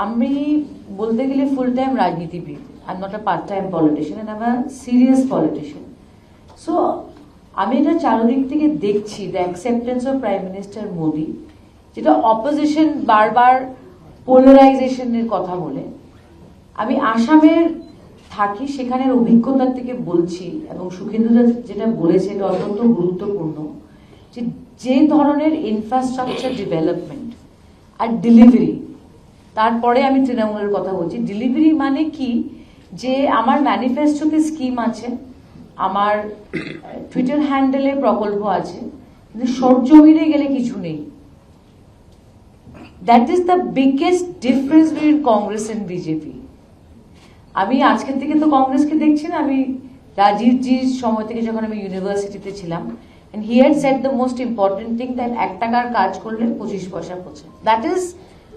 আমি বলতে গেলে ফুল টাইম রাজনীতিবিদ। I am not a part time politician and I am a serious politician. So আমি এটা চারদিক থেকে দেখছি the acceptance of prime minister Modi, যেটা অপোজিশন বারবার পোলারাইজেশনের কথা বলে। আমি আসামের থাকি, সেখানের অভিজ্ঞতার থেকে বলছি, এবং সুখেন্দু যেটা বলেছে এটা অত্যন্ত গুরুত্বপূর্ণ, যে ধরনের ইনফ্রাস্ট্রাকচার ডেভেলপমেন্ট আর ডেলিভারি, তারপরে আমি তৃণমূলের কথা বলছি। ডেলিভারি মানে কি, যে আমার ম্যানিফেস্টোতে স্কিম আছে, আমার টুইটার হ্যান্ডেলে প্রকল্প আছে, কিন্তু সরজমিনে গেলে কিছু নেই। That is the biggest difference between Congress and BJP. আমি আজকের থেকে তো কংগ্রেসকে দেখছি না, আমি রাজীবজির সময় থেকে যখন আমি ইউনিভার্সিটিতে ছিলাম, and he had said the most important thing that 1 টাকার কাজ করলে 25 পয়সা পৌঁছে। That is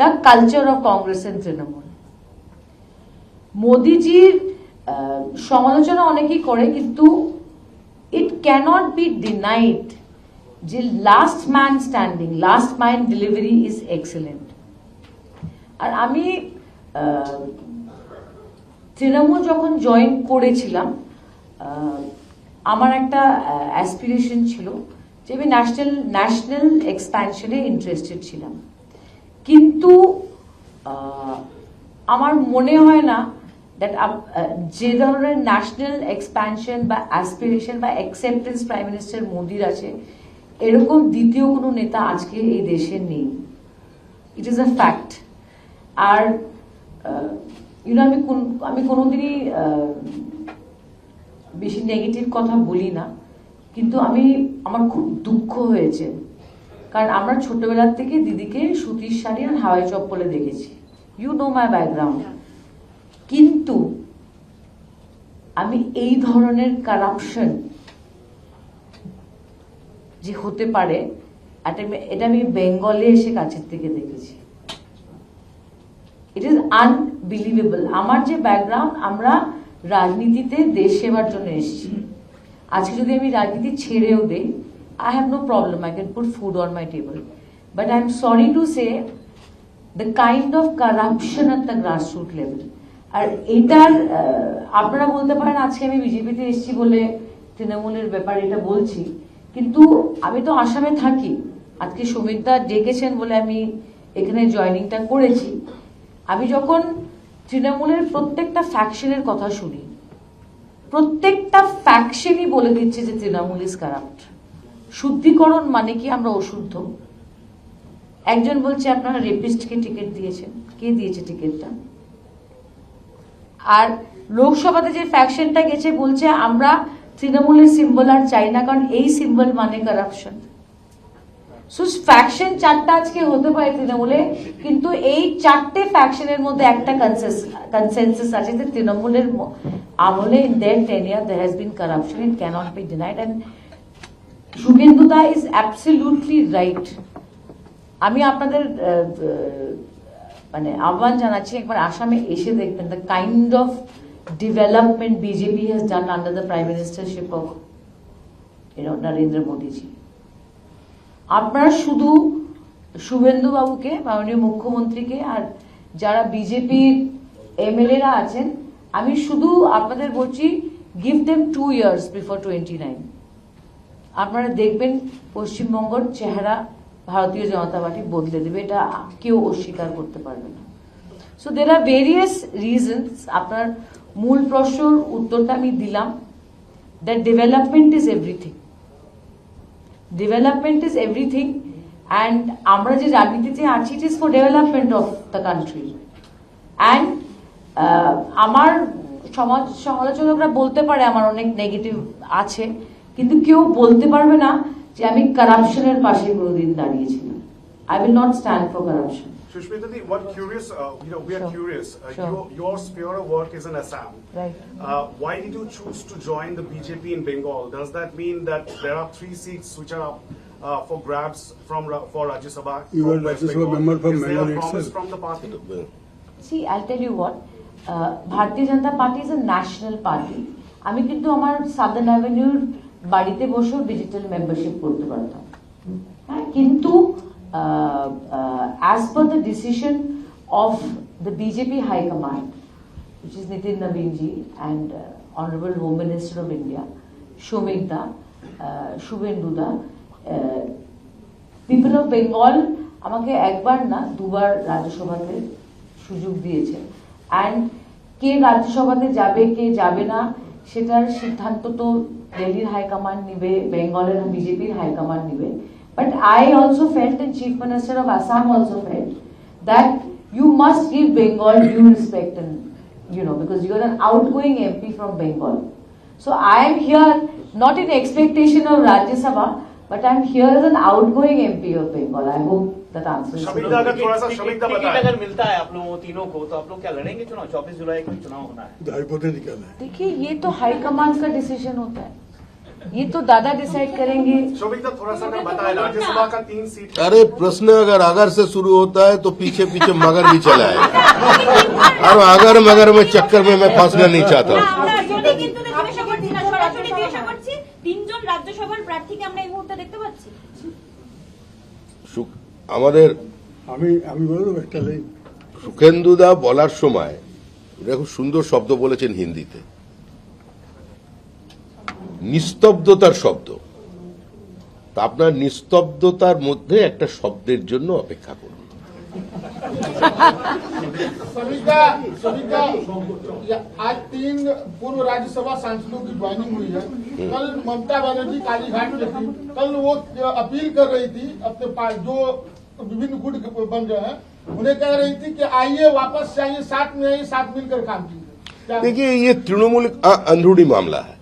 the culture of Congress and Trinamool. মোদিজির সমালোচনা অনেকেই করে, কিন্তু it cannot be denied যে last man standing, last mile delivery is excellent. আর আমি তৃণমূল যখন জয়েন করেছিলাম, আমার একটা অ্যাসপিরেশন ছিল যে আমি ন্যাশনাল এক্সপ্যানশনে ইন্টারেস্টেড ছিলাম, কিন্তু আমার মনে হয় না দ্যাট যে ধরনের ন্যাশনাল এক্সপ্যানশন বা অ্যাসপিরেশন বা অ্যাকসেপ্টেন্স প্রাইম মিনিস্টার মোদির আছে, এরকম দ্বিতীয় কোনো নেতা আজকে এই দেশে নেই। It is a fact. আর আমি কোনোদিনই বেশি নেগেটিভ কথা বলি না, কিন্তু আমার খুব দুঃখ হয়েছে, কারণ আমরা ছোটবেলার থেকে দিদিকে সুতির শাড়ি আর হাওয়াই চপ্পলে দেখেছি। You know my background. কিন্তু আমি এই ধরনের কারাপশন যে হতে পারে, এটা আমি বেঙ্গলে এসে কাছের থেকে দেখেছি। It is unbelievable. আমার যে ব্যাকগ্রাউন্ড, আমরা রাজনীতিতে দেশ সেবার জন্য এসেছি। আজকে যদি আমি রাজনীতি ছেড়েও দেই, I have no problem, I can put food on my table. But I'm sorry to say, the kind of corruption at the grassroots level. আর এটার আপনারা বলতে পারেন আজকে আমি বিজেপিতে এসেছি বলে তৃণমূলের ব্যাপারে এটা বলছি, কিন্তু আমি তো আসামে থাকি। আজকে সুমিতদা ডেকেছেন বলে আমি এখানে জয়েনিংটা করেছি। আমি যখন তৃণমূলের প্রত্যেকটা ফ্যাকশনের কথা শুনি, প্রত্যেকটা ফ্যাকশনই বলে দিচ্ছে যে তৃণমূল ইজ কারাপ্ট। শুদ্ধিকরণ মানে কি আমরা অশুদ্ধ। একজন বলছে আপনারা রেপিস্টকে টিকিট দিয়েছেন, কে দিয়েছে টিকিটটা? আর লোকসভাতে যে ফ্যাকশনটা গেছে বলছে আমরা তৃণমূলের সিম্বল আর চাই না, কারণ এই সিম্বল মানে কারাপশন। সো ফ্যাকশন 4টা আজকে হতে পারে তৃণমূলে, কিন্তু এই 4টে ফ্যাকশনের মধ্যে একটা কনসেনসাস আছে যে তৃণমূলের আমলে in their tenure there has been corruption, it cannot be denied, and সুখেন্দুদা ইজ অ্যাবসলিউটলি রাইট। আমি আপনাদের মানে আহ্বান জানাচ্ছি, একবার আসামে এসে দেখবেন the kind of development BJP has done under the prime ministership of Narendra Modiji. আপনারা শুধু শুভেন্দু বাবুকে, মাননীয় মুখ্যমন্ত্রীকে, আর যারা বিজেপির এমএলএরা আছেন, আমি শুধু আপনাদের বলছি, গিভ দেম 2 years বিফোর 29। আপনারা দেখবেন পশ্চিমবঙ্গের চেহারা ভারতীয় জনতা পার্টি বদলে দেবে, এটা কেউ অস্বীকার করতে পারবে না। So there are various reasons. আপনার মূল প্রশ্নের উত্তরটা আমি দিলাম, that development is everything. Development is everything, and আমরা যে রাজনীতিতে আছি, it is for development of the country. And আমার সমালোচকরা বলতে পারে আমার অনেক নেগেটিভ আছে, কিন্তু কেউ বলতে পারবে না যে আমি কারাপশনের পাশে কোনোদিন দাঁড়িয়েছিলাম। I will not stand for corruption. Sushmita Di, what curious, we are curious. Your sphere of work is in Assam. Right. Why did you choose to join the BJP in Bengal? Does that mean that there are 3 seats which are up for grabs for Rajya Sabha? You are Rajya Sabha member from Is there Bengal a promise itself. from the party? See, I'll tell you what. Bharatiya Janata Party is a national party. আমি কিন্তু আমার southern অ্যাভিনিউর বাড়িতে বসেও digital membership করতে পারতাম, হ্যাঁ, কিন্তু as per the decision of the BJP High Command, which is Nitin Naveen ji and Honorable Home Minister of India, Shomik Da, Shubhendu Da, people of Bengal আমাকে একবার না দুবার রাজ্যসভাতে সুযোগ দিয়েছে অ্যান্ড কে রাজ্যসভাতে যাবে কে যাবে না সেটার সিদ্ধান্ত তো দিল্লির হাইকমান্ড নিবে বেঙ্গলের বিজেপির হাইকমান্ড নিবে but I also felt and chief minister of Assam also felt that you must give Bengal due respect and because you are an outgoing MP from Bengal. So I am here not in expectation of Rajya Sabha, but I am here as an outgoing MP of Bengal. I hope that answers. Shamik दा अगर थोड़ा सा शमीक दा ticket बताएं। अगर मिलता है आप लोगों तीनों को तो आप लोग क्या लड़ेंगे चुनाव? 24 जुलाई को चुनाव होना है। हाइपोथेटिकल है। देखिए ये तो हाईकमान का डिसीजन होता है, ये तो दादा डिसाइड करेंगे. शमीक दा थोड़ा सा अगर बताएं, राज्यसभा का 3 सीट है। अरे प्रश्न अगर अगर से शुरू होता है तो पीछे पीछे मगर भी चला है और अगर मगर में चक्कर में मैं फंसना नहीं चाहता हूँ। আমরা আসলে কিন্তু দেখতে পাচ্ছি না, সরাসরি জিজ্ঞাসা করছি, তিনজন রাজ্যসভার প্রার্থীকে আমরা এই মুহূর্তে দেখতে পাচ্ছি। আমাদের আমি বলবো একটা লাইন সুখেন্দুদা বলার সময় দেখো সুন্দর শব্দ বলেছেন হিন্দিতে, নিস্তব্ধতার শব্দ। তা আপনার নিস্তব্ধতার মধ্যে একটা শব্দের জন্য অপেক্ষা করুন। सविता, आज 3 पूर्व राज्यसभा सांसदों की ज्वाइनिंग हुई है। कल ममता बनर्जी कालीघाट में थी, कल वो अपील कर रही थी अपने पास जो विभिन्न गुट बन गए हैं उन्हें कह रही थी कि आइए वापस से आइए, साथ में आइए, साथ मिलकर काम कीजिए। देखिए ये तृणमूल अंदरूनी मामला है।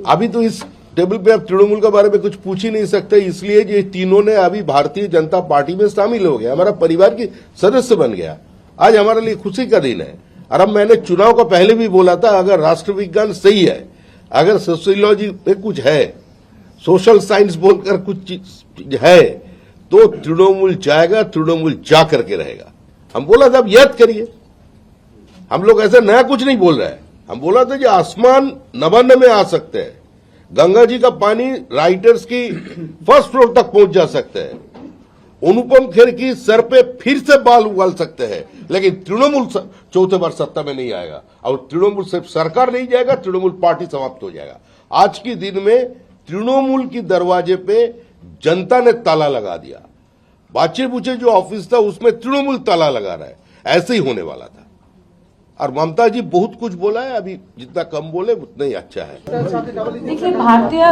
अभी तो इस टेबल पे आप तृणमूल के बारे में कुछ पूछ ही नहीं सकते, इसलिए ये तीनों ने अभी भारतीय जनता पार्टी में शामिल हो गया, हमारा परिवार की सदस्य बन गया। आज हमारे लिए खुशी का दिन है। और अब मैंने चुनाव का पहले भी बोला था, अगर राष्ट्र विज्ञान सही है, अगर सोशियोलॉजी में कुछ है, सोशल साइंस बोलकर कुछ चीज है, तो तृणमूल जाएगा, तृणमूल जा करके रहेगा। हम बोला था अब याद करिए, हम लोग ऐसा नया कुछ नहीं बोल रहे हैं। हम बोला था जो आसमान नवान्न में आ सकते हैं, गंगा जी का पानी राइटर्स की फर्स्ट फ्लोर तक पहुंच जा सकते हैं, अनुपम खेर की सर पे फिर से बाल उगाल सकते हैं, लेकिन तृणमूल चौथे बार सत्ता में नहीं आएगा। और तृणमूल सिर्फ सरकार नहीं जाएगा, तृणमूल पार्टी समाप्त हो जाएगा। आज के दिन में तृणमूल की दरवाजे पे जनता ने ताला लगा दिया। बाचे बुचे जो ऑफिस था उसमें तृणमूल ताला लगा रहा है, ऐसे ही होने वाला था। और ममता जी बहुत कुछ बोला है, अभी जितना कम बोले उतना ही अच्छा है। देखिए भारतीय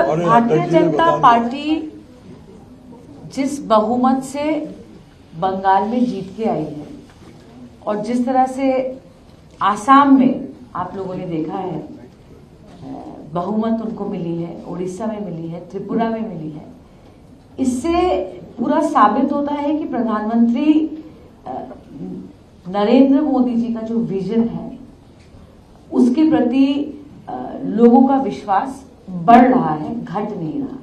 जनता पार्टी जिस बहुमत से बंगाल में जीत के आई है और जिस तरह से आसाम में आप लोगों ने देखा है बहुमत उनको मिली है, उड़ीसा में मिली है, त्रिपुरा में मिली है, इससे पूरा साबित होता है कि प्रधानमंत्री नरेंद्र मोदी जी का जो विजन है उसके प्रति लोगों का विश्वास बढ़ रहा है, घट नहीं रहा।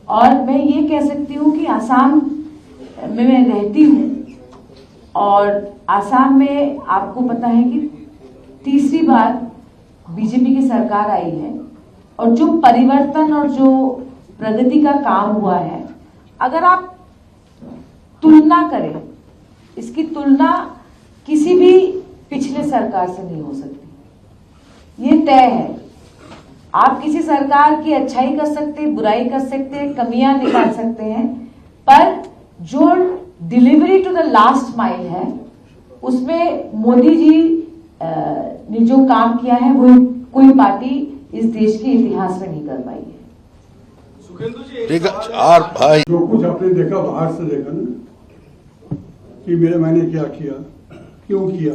और मैं ये कह सकती हूँ कि आसाम में मैं रहती हूँ और आसाम में आपको पता है कि तीसरी बार बीजेपी की सरकार आई है और जो परिवर्तन और जो प्रगति का काम हुआ है, अगर आप तुलना करें, इसकी तुलना किसी भी पिछले सरकार से नहीं हो सकती, ये तय है। आप किसी सरकार की अच्छाई कर सकते हैं, बुराई कर सकते हैं, कमियां निकाल सकते हैं, पर जो delivery to the last mile है उसमें मोदी जी ने जो काम किया है वो कोई पार्टी इस देश के इतिहास में नहीं कर पाई है। ठीक है। और भाई जो कुछ आपने देखा बाहर से देखा ना कि मैंने क्या किया, क्यों किया,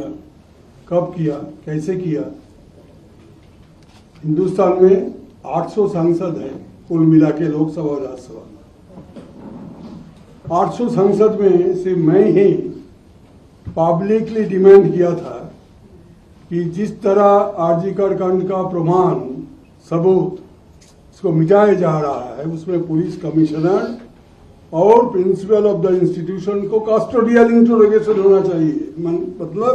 कब किया, कैसे किया। हिंदुस्तान में 800 सांसद है कुल मिला के, लोकसभा और राज्यसभा। 800 सांसद में से मैं ही पब्लिकली डिमांड किया था कि जिस तरह आरजीकर कांड का प्रमाण सबूत इसको मिटाया जा रहा है, उसमें पुलिस कमिश्नर और प्रिंसिपल ऑफ द इंस्टीट्यूशन को कस्टोडियल इंटरोगेशन होना चाहिए, मतलब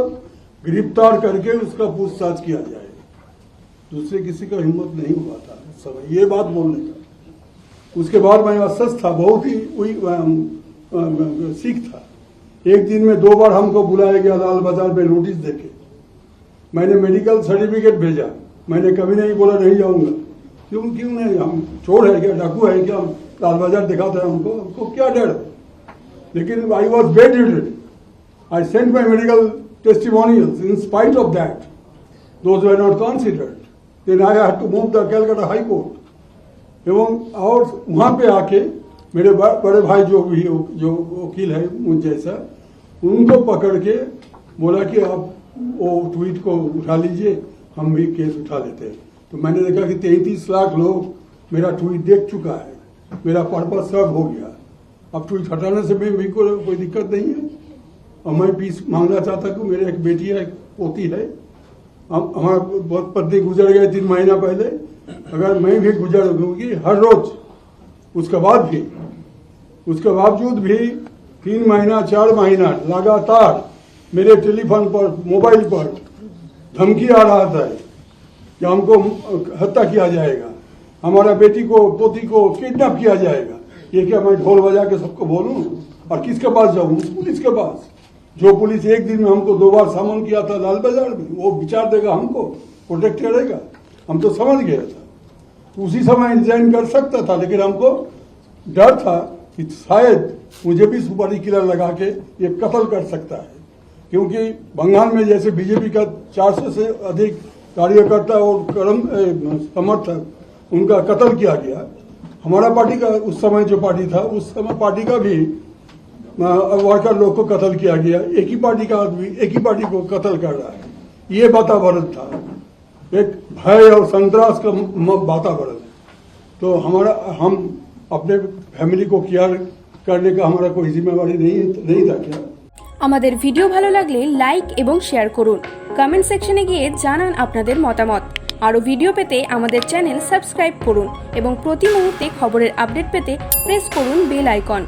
गिरफ्तार करके उसका पूछताछ किया जाए। दूसरे किसी का हिम्मत नहीं हुआ था समय ये बात बोलने का। उसके बाद मैं अस्वस्थ था, बहुत ही सीख था एक दिन में 2 बार हमको बुलाया गया लाल बाजार में नोटिस देके। मैंने मेडिकल सर्टिफिकेट भेजा, मैंने कभी नहीं बोला नहीं जाऊंगा। क्यों नहीं, हम चोर है क्या, डाकू है क्या, लाल बाजार दिखाता है हमको क्या डर है? लेकिन I was bedridden, I sent my medical testimonials, in spite of that those were not considered, then I had to move the Calcutta high court. एवं और वहां पे आके मेरे बड़े भाई जो वकील है मुझ जैसा, उनको पकड़ के बोला कि आप वो ट्वीट को उठा लीजिए, हम भी केस उठा लेते हैं। तो मैंने देखा कि 33 लाख लोग मेरा ट्वीट देख चुका है, मेरा पर्पस सर्व हो गया। अब ट्वीट हटाने से भी कोई दिक्कत नहीं है। और मैं पीस मांगना चाहता हूँ, मेरे एक बेटी है, एक पोती है, हमारा बहुत पत्नी गुजर गए 3 महीना पहले। अगर मैं भी गुजर दूंगी हर रोज, उसके बावजूद भी 3 महीना 4 महीना लगातार मेरे टेलीफोन पर, मोबाइल पर धमकी आ रहा था कि हमको हत्या किया जाएगा, हमारा बेटी को, पोती को किडनैप किया जाएगा। ये क्या मैं ढोल बजा के सबको बोलूं? और किसके पास जाऊं? पुलिस के पास। जो पुलिस एक दिन में हमको 2 बार सामन किया था लाल बाजार में, वो विचार देगा, हमको प्रोटेक्ट करेगा? हम तो समझ गया था, तो उसी समय रिजाइन कर सकता था, लेकिन हमको डर था कि शायद मुझे भी सुपारी किलर लगा के ये कत्ल कर सकता है। क्योंकि बंगाल में जैसे बीजेपी का 400 से अधिक कार्यकर्ता और समर्थक उनका कत्ल किया गया, हमारा पार्टी का उस समय जो पार्टी था, उस समय पार्टी का भी वर्कर लोग को कत्ल किया गया। एक ही पार्टी का आदमी एक ही पार्टी को कत्ल कर रहा है। ये वातावरण था, एक भय और संतरास का वातावरण। तो हम अपने फैमिली को केयर करने का हमारा कोई जिम्मेवारी नहीं था क्या? আমাদের ভিডিও ভালো লাগলে লাইক এবং শেয়ার করুন, কমেন্ট সেকশনে গিয়ে জানান আপনাদের মতামত। আরও ভিডিও পেতে আমাদের চ্যানেল সাবস্ক্রাইব করুন এবং প্রতি মুহূর্তে খবরের আপডেট পেতে প্রেস করুন বেল আইকন।